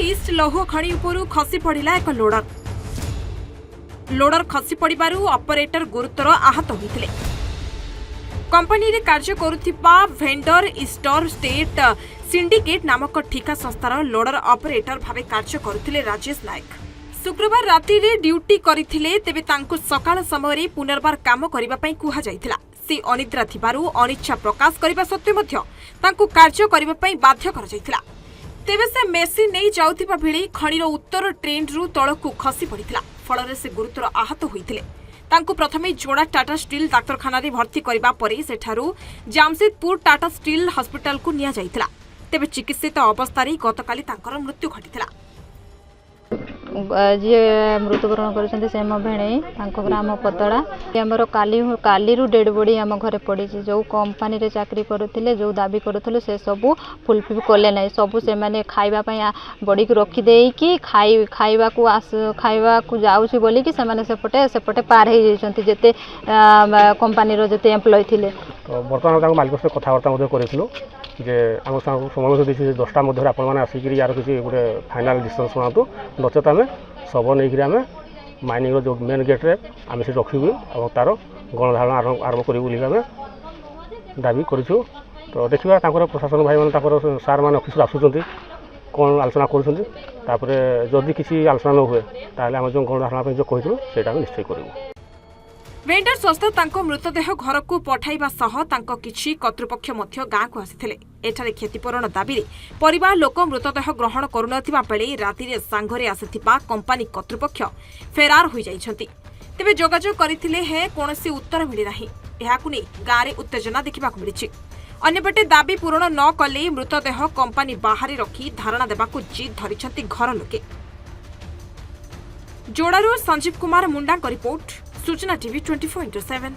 East लौह खଣି उपरू खसी पड़ा एक लोडर खसी पड़ू ऑपरेटर गुरुतर आहत होते। कंपनी रे कार्य करुथिबा वेंडर ईस्टर स्टेट सिंडिकेट नामक ठिका संस्थार लोडर ऑपरेटर भावे कार्य करुथिले राजेश नायक। शुक्रवार राति रे ड्यूटी करिथिले, तेबे तांको सकाळ समय पुनर्बार काम करिबा पई कुहा जायथिला। से अनिद्रा थिबारु अनिच्छा प्रकाश करिबा सत्वे मध्य तांको कार्य करिबा पई बाध्य कर जायथिला। तेबे से मेसिन नहीं जाउथिबा भिली खणीर उत्तर ट्रेन रु तळकु खसी पड़िथिला। फଳରେ से गुरुतर आहत होइथिले। तांको प्रथमे जोड़ा टाटा स्टील डाक्तरखाना रे भर्ती करिबा परे सेठारु जामशेदपुर टाटा स्टील हॉस्पिटल को निया जायथिला। तेबे चिकित्सित अवस्था रे गतकाली तांकर मृत्यु घटिथिला। जी मृत्युवरण कर मो भेणे ग्राम पतड़ा आमर काली डेड बॉडी आम घरे पड़ी। जो कंपनी रे चाकरी करुले जो दाबी करुले से सबू फुलफिल कले ना। सबू से माने खाइबापई बॉडी को रखिदे कि खाइबा को जाऊँगी बोली कि सेपटे सेपटे पार हो जाती जिते कंपनी जिते एम्प्लॉय थे। तो बर्तमान मालिक से कथबार्ता करूँ जे आम समय देखिए 10टा मध्य आपण आसिक यार किसी गोटे फाइनाल डिसीजन शुणातु, नचेत आम सब नहीं आम माइनिंग जो मेन गेट्रे आम से रखू और तार गणधारण आरंभ करूँ बोलिक आम दाबी करूँ। तो देखा प्रशासन भाई मैंने सार मैंने ऑफिस आसुँच कौन आलोचना करुँच किसी आलोचना न हुए ताल आम जो गणधारण जो कहूँ से निश्चय करूँ। वेंडर संस्था तांको मृतदेह घर को पठाइबा सह तांको किछि कर्तृपक्ष मध्य गाँ को आसिथिले। एठारे क्षतिपूरण दाबी परिवार लोक मृतदेह ग्रहण करुनथिबा बेले राति रे सांघरे आसिथिबा कंपनी कर्तृपक्ष फेरार होई जाइछंती। तेबे जोगाजोग करिथिले हे कोनोसी उत्तर मिली नाही। एहाकु नै गाँ रे उत्तेजना देखिबाकु मिलिछि। अन्यपटे दाबी पूरण न कले मृतदेह कंपनी बाहर रखी धारणा देबाकु जिद धरिछंती घर लोके। जोड़ारू संजीव कुमार मुंडा को रिपोर्ट, सूचना टीवी 24/7।